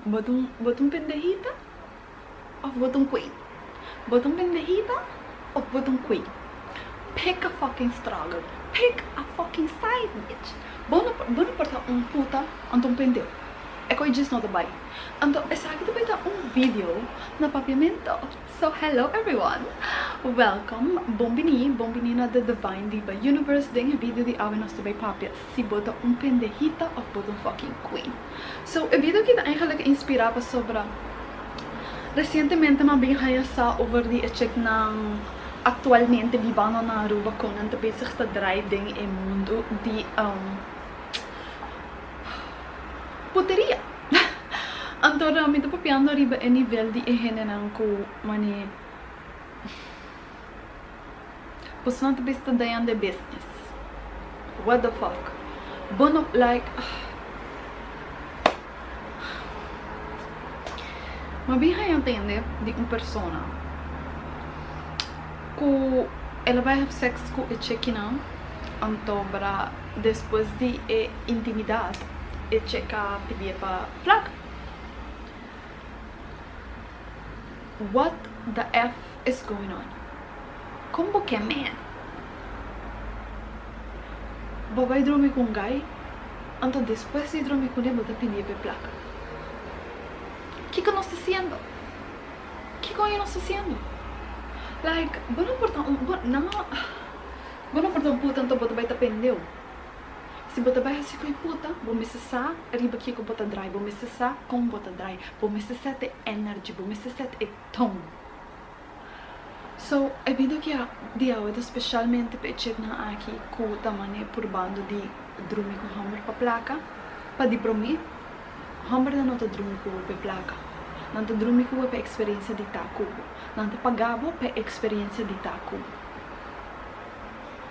botong pendejita of botong queen? Botong pendejita of botong queen? Pick a fucking struggle. Pick a fucking side, bitch. Bono porta puta antong pendeu. E coi diz não também. Então, Esaki também tá vídeo na papiamento. So, hello everyone. Welcome. Bombini na the Divine Diva Universe. Ding vídeo de awe nós também Papia. Se bota pendejita of bota fucking queen. So, o vídeo que eigenlijk inspirava sobre recentemente mabing kaya sa over the check ng atualmente vivano na Aruba kung ang bezig te draai ding in mundo di puteria. Antora mi tô papiando riba e nível de ehenenan ko mani possono te besta dayan de business. What the fuck? Bono like mabihai entende de persona que ela vai have sex com o check-in antobra depois de intimidade e checa pedir para flag. What the F is going on? Como que man? Vai dormir com um guy, então depois de dormir com ele, vai pedir para flag. Que nós estamos fazendo? Que coisa nós estamos fazendo? Like, não importa puta, então você vai estar pendeu. Se você vai assim com puta, você vai riba aqui com você dry, você vai com você dry, você vai ter energy, você vai ter tom. So, é vídeo que dia hoje especialmente para chegar aqui com o tamanho por bando de dormir com hammer para placa, para de dormir. Hammer não te dormir com a placa. Não te dormir com a experiência de taco. Não te pagava para experiência de taco.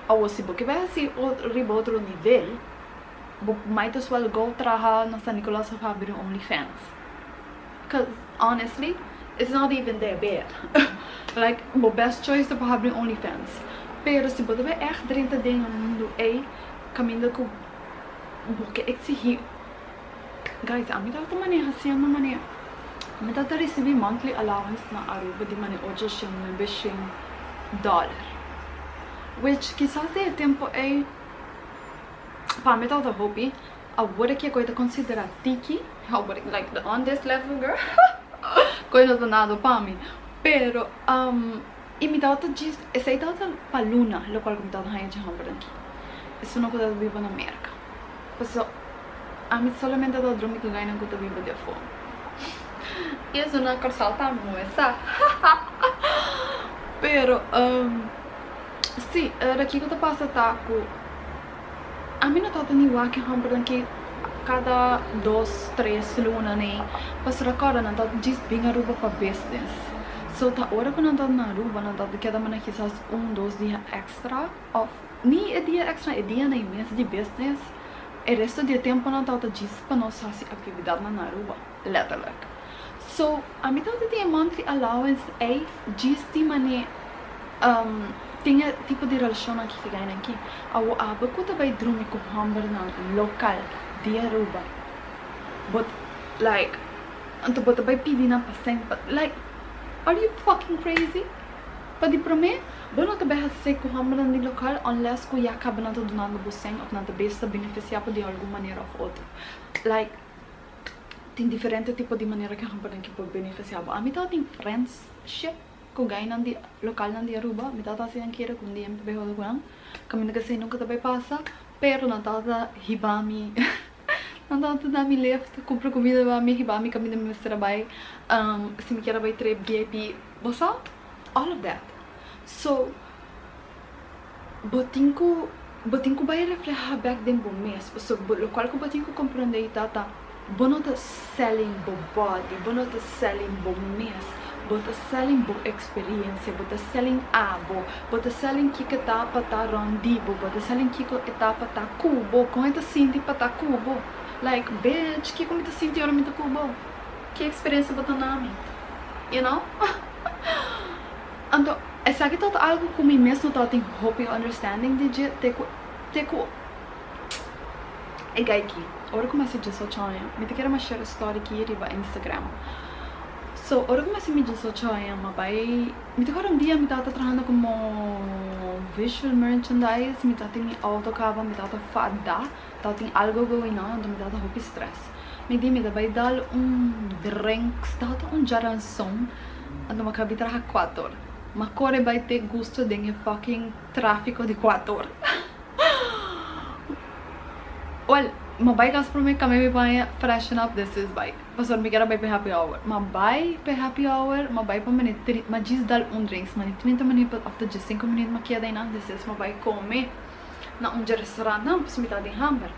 Ou se você vai assim outro nível, might as well go trabalhar na San Nicolás of abrir OnlyFans. Because honestly, it's not even that bad. Like, the best choice para abrir OnlyFans. Pero se você vai echt dentro de mundo caminho com porque exigir. Guys, a mim tá maneira assim, uma maneira. Me tá receber monthly allowance na Aruba de maneira hoje $100. Which quizás de tempo para me tá o hobby. Agora que a coisa considera tiki, like on this level, girl. Coisa do nada para mim. Pero e me tá diz, essa tá para Luna, lo qual me tá na gente hamburger aqui. Isso não coisa viva na América. So, a mim solamente dá dormir com ganhar com viva de fome. Isso não é saltar muito, pero sim, aqui que eu passo taco. A mim não tá tendo igual que hamburger aqui cada 2, 3 lunas nem. Mas agora não tá diz bem Aruba para business. So tá hora que não tá na Aruba, não tá de cada manhã quizás 1, 2 dias extra of nem é dia extra, é dia nem mês de business. O resto do tempo não tá diz para nós fazer atividade na Aruba, letterlijk. So a mim tá tem monthly allowance diz de maneira tinha tipo de relação aqui que ganha aqui. A bacuta vai dormir com hamburger na local de Aruba. But like, então você vai pedir na paciente. Like, are you fucking crazy? Para de prometer, você não vai fazer com hamburger no local unless que já acaba não donando você ou não vai se beneficiar de alguma maneira ou outra. Like, tem diferente tipo de maneira que hamburger que pode beneficiar. A mim tem friendship. Kung gaya ng lokal ng Aruba, may tatasi ang kira kung di yung pabeho ko lang. Kami na kasi nung katabay pasa, pero natata hibami. Natata dami left, kumpra comida bami, hibami kami na mester bay, si mi kira bay trip VIP, basta, all of that. So, boting ko bay refleja back din po mes. So, lokal ko boting ko Conpronde tata, bono ta selling bo body, bono ta selling bo mes. Bota selling bo experiência, bota selling abo, bota selling kiko etapa ta rondibo, bota selling kiko etapa ta kubo, com esta sinti pa ta kubo. Like, bitch, kiko me ta sinti ora me ta kubo. Que experiência bota nami? You know? Então, essa aqui tá algo que me mesmo tá tem hope e understanding de teco é aqui. ora começa a dissociar, me te quero mostrar a história que iria para Instagram. So, ora começa a me dissociar, mas vai, me te quero dia me tá trabalhando como visual merchandise, me tá tem autocava, me tá fada, tá tem algo going on, me tá hope stress. Me di me vai dar drinks, tá jaranção, ando uma cabitra a 4 horas. Mas core vai ter gosto de fucking tráfico de 4 horas. Well, ma vai gas para mim que me vai freshen up this is vai. Mas me quero vai para happy hour. Ma vai para happy hour, ma vai para mim ma diz dar drinks, mas 30 minutos after just 5 minutos ma queda ainda this is ma vai comer na restaurante não, se me tá de hamburger.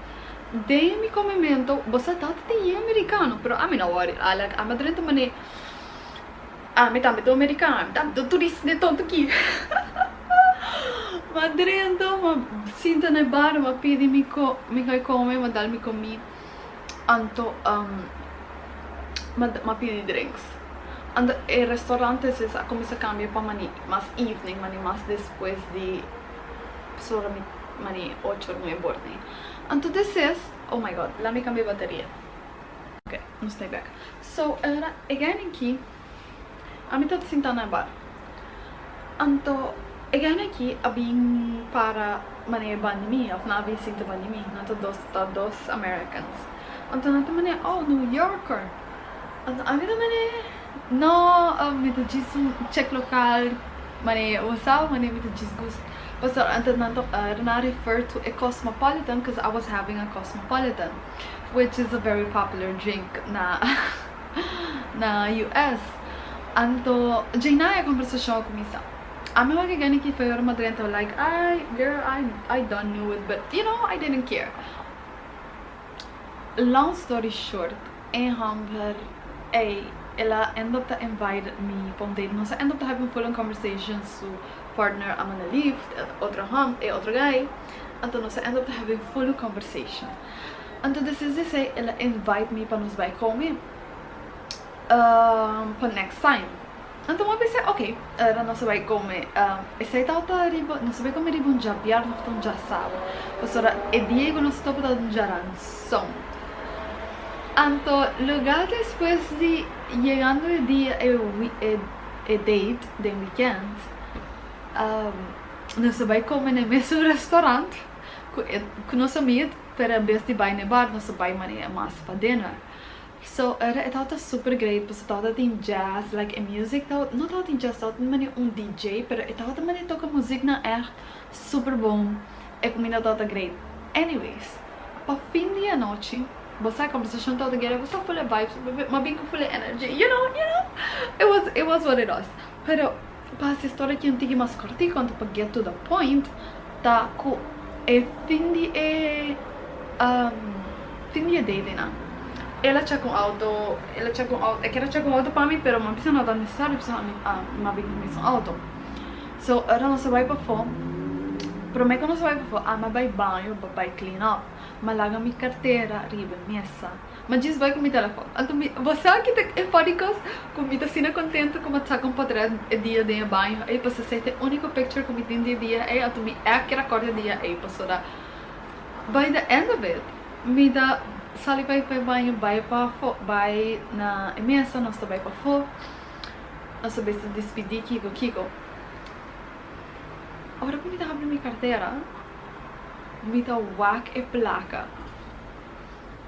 Daí me comimento, você tá tem americano, pero a mim não worry, a madre também me tá me americano, tá do turista de tonto aqui. Madre então, sinta na bar, ma pedi me come, ma dal me comi, anto ma pedi drinks. And el restaurante se comienza a cambiar para más evening, más después de solo mani 8 o 9 borne. Entonces es, oh my god, la me cambié batería. Ok, no stay back. So, era again aqui, a mim tô sentando na bar. Anto, again aqui, abing para mani bandimi, of na abing sinta bandimi, nato dos Americans. Anto nato mani, oh, New Yorker. Anto, a mim mani, no, me to diz check local, mani, usava mani me to diz gosto. But until I refer to a cosmopolitan because I was having a cosmopolitan, which is a very popular drink na US. Anto, Jaina a conversação começa. A minha que ganha que foi a madre like, I don't know it, but you know, I didn't care. Long story short, in Hamburg, ela ended up to invite me på en date. Não ended up to having full conversations so partner I'm gonna leave, otro otro guy. Então nós ended up to having full conversation. Então this is to say, ela invite me para nos vai comer para next time. Então eu pensei, ok, ela nós vai comer. Esse tal tá riba, nós vai comer riba já biar, então já sabe. Pastora, e Diego nós topa da jaranção. Então, lugar depois de chegando o dia e date de weekend, nós vai comer no mesmo restaurante com nosso amigo, para vez de vai no bar, nós vai mais para dinner. So, era super great, porque estava tem jazz, like a music, não estava tem jazz, estava tem DJ, pero estava também toca música na super bom, e a comida estava great. Anyways, para fim de noite, você a conversação toda together, você full of vibes, mas bem com full of energy, you know, it was what it was. Pero, para essa história que eu tenho mais cortinha, quando para get to the point, tá com fim de date, né? Ela tinha com auto, é que ela tinha com auto para mim, pero não precisa nada necessário, precisa bem com auto. So, ela não se vai para fora, prometo que não se vai para fora, mas vai banho, vai clean up. Malaga minha carteira, riba, mesa. Mas diz vai com meu telefone. Então, você aqui é paricos, comigo assim contente como está com padrão o dia de banho. Aí você sente o único picture com meu dia, aí então me é que recorda dia, aí passou da. By the end of it, me dá sali vai para banho, vai na mesa, nós vai para fora. Nós vai se despedir, Kiko. Agora que me dá abrir minha carteira. Me dá whack e placa.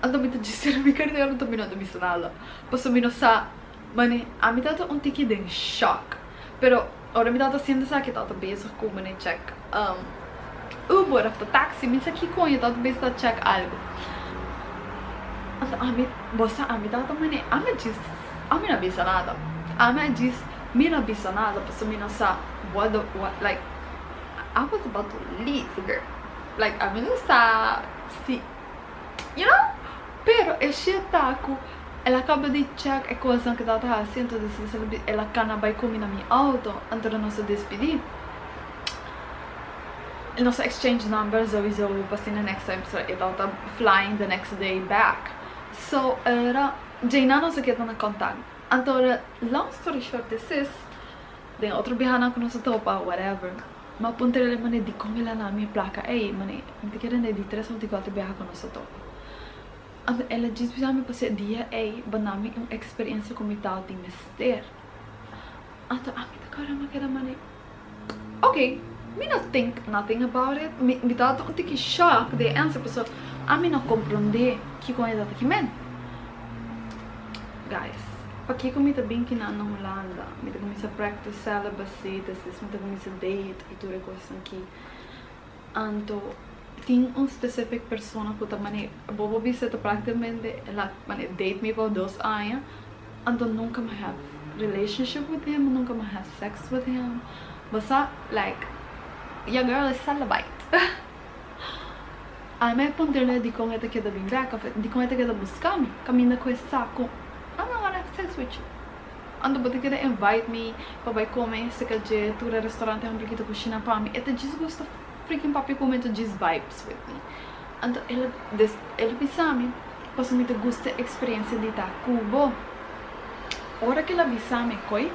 Então me dá dizer minha carteira não tô mirando me nada. Posso me notar, mane, a me dá ticket de shock. Pero agora me dá sendo essa que tá bem com mane check. Uber after taxi, me aqui com eu tá bem check algo. Então a me dá também, a me diz, a me não avisa nada. A me diz, me não avisa nada, posso me notar what like I was about to leave, girl. Like, a mim não está, you know? Pero esse taco, ela acaba de check a coisa que ela está fazendo, então ela cana vai comer na minha auto, antes de nós despedir. Nós exchange numbers, eu passei na next time, so ela está flying the next day back. So, era, Jaina não sei o que está na contato. Então, long story short, this is, tem outro bihana que nós topa, whatever. Ma punterele mane di come la minha placa. Ei, mane, não te querendo de 324 BH com nosso top. Então, ela diz para mim para ser dia banami uma experiência com tal de mester. Então, a mim da caramba que era mané. Ok, me not think nothing about it. Me dá um tique shock de answer pessoa. A mim não compreender que com ela aqui men. Guys, para que me tá bem que na Holanda, me tá começar a practice celibacy, me tá começar a date e tudo coisas aqui. Então, tem uma específica pessoa que também bobo visita praticamente ela date me por 2 anos. Então nunca mais have relationship with him, nunca mais have sex with him. Basta like your girl is celibate. Aí me ponderei de como é que da bem back, de como é que da buscar me, caminha com esse saco. I'm not gonna have sex with you. Ando bote que invite me para vai comer, se quer dizer, tu restaurante onde que tu cozinha para mim. Até desgosto freaking papi comenta these vibes with me. Então ele pensa me, posso me ter gosta experiência de estar Cuba. Ora que ela pensa me coi,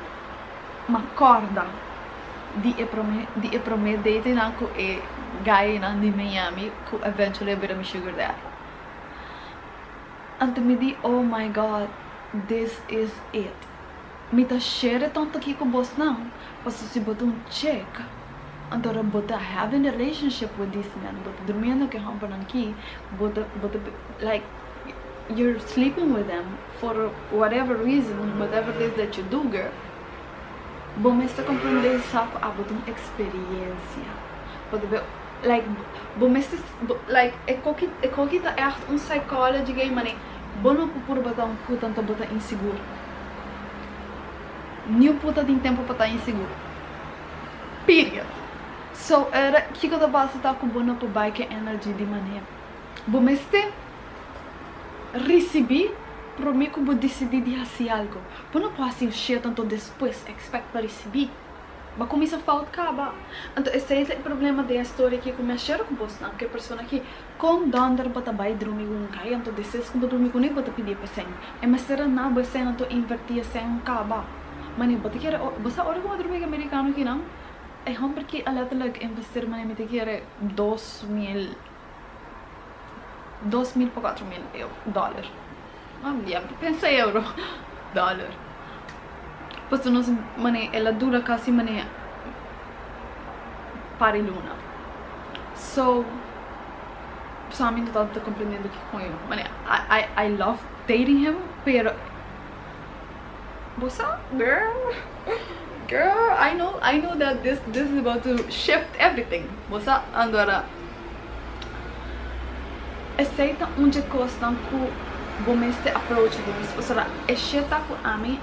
uma korda de promet date na com e guy na de Miami, que eventually vira me sugar daddy. Então me di, oh my god, this is it. Me tá share tanto aqui com você não, posso se botar check. Então, but having a relationship with this man, but dormindo que hamper aqui, but like you're sleeping with them for whatever reason, whatever it is that you do, girl. Bom, mester compreender saco a botar uma experiência. Pode ver, like, bom mester, like, é qualquer tá echt psychology game, mane, bom não por botar puta, então botar inseguro. Nenhum puta tem tempo para estar inseguro. Period. So, era que eu basta tá com boa para bike energy de maneira. Bom, mas recebi para mim que vou decidir de fazer algo. Bom, não posso assim tanto depois expect para receber. Mas começa a falta acaba. Então, esse é o problema da história que começa a com você, que a pessoa aqui com donder para vai dormir com um cara, então depois quando dormir com ele para pedir para sen. É mas será na você não invertir sem acaba. Mas não pode querer, você hora como dormir americano aqui não? É porque a letterlijk investir maar met keer 2.000 para 4.000 dollar. Ja, pensa euro, dollar. Pois não se mané, ela dura quase mané para luna. So, a mim não está compreendendo que com ele. Mané, I love dating him, pero você, girl, I know that this is about to shift everything. Você agora aceita onde costam que você approach você é chata com a mim.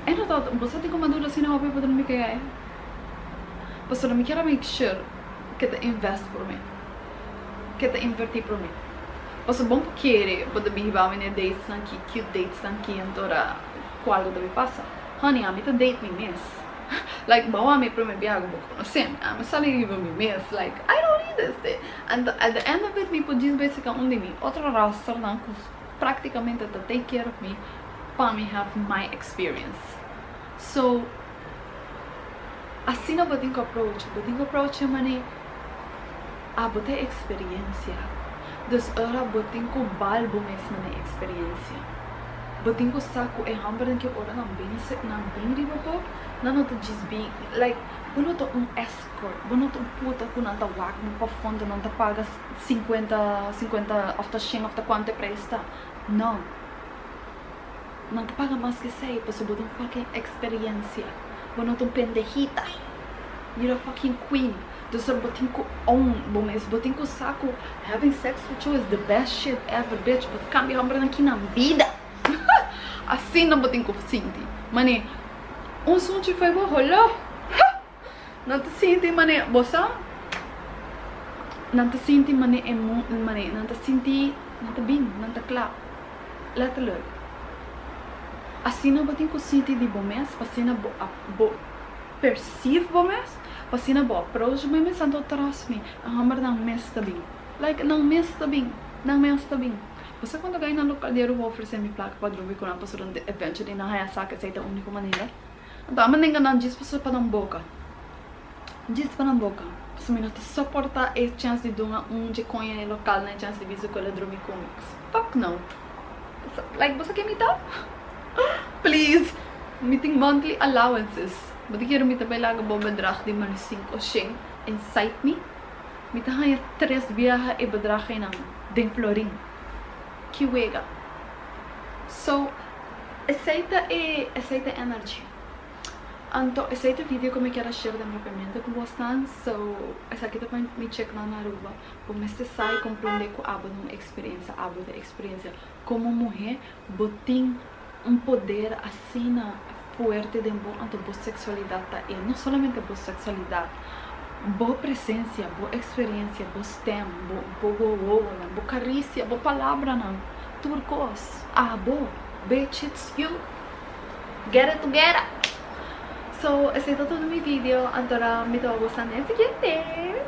É não você tem como dura assim na hobby para dormir que é. Você não me quer make sure que te invest por mim, que te invertir por mim. Você bom querer pode me levar em dates aqui, cute dates aqui, então qual deve passar. Honey, I'm to date me miss. Like, bawa me pro me biago boko. Sim, I'm selling you me miss. Like, I don't need this thing. And at the end of it, me pode dizer que um de mim. Outra raça não que praticamente to take care of me, para me have my experience. So, assim não vou ter que approach, mani, a botar experiência. Dus ora vou ter que balbo mesmo na experiência. Botin ko saco é hamburger que ora não bem riba po, não to just be like, não to escort, não to puta com nada wag, não pa fundo, não te paga 50 after shing after quanto presta, não te paga mais que sei, pois botin fucking experiência, não to pendejita, you're a fucking queen. Dus botin ko botin ko saco, having sex with you is the best shit ever, bitch, but cambia hamburger aqui na vida. Assim não botem com sinti. Mane, sonho foi bom, olha. Não te sinti, mane, você? Não te sinti, mane, mane, não te sinti, não te bem, não te claro. Letterlijk. Assim não botem com sinti de bom mês, assim não perceive bom mês, assim não approach bom mês, então trust me, a hammer não mês está bem. Like, não mês está bem, não mês está bem. Você quando ganha no local de vou oferecer minha placa para dormir com uma pessoa de eventually na raia saca aceita a única maneira. Então a maneira não diz pessoa para não boca. Diz para não boca. se me não te suporta a chance de dar de conha local na chance de vir com ela dormir comigo. Fuck no. Like, você quer me dar? Please. Me tem monthly allowances. Mas eu quero me também lá com bedrag de man 5 ou 6 inside me. Me tá ganha 3 viagens e bedrag em den florin. Que wega. So, aceita energy. Então, aceita vídeo como eu quero share da minha pimenta com vocês. So, essa aqui também me check lá na rua. O mester sai compreender com abo de experiência, abo da experiência. Como mulher, botem poder assim na forte de boa sexualidade tá? E não somente boa sexualidade, boa presença, boa experiência, boa stem, boa carícia, boa palavra não, turcos, boa, bitch it's you, get it together. So, esse é todo o meu vídeo, agora me estou gostando desse seguinte.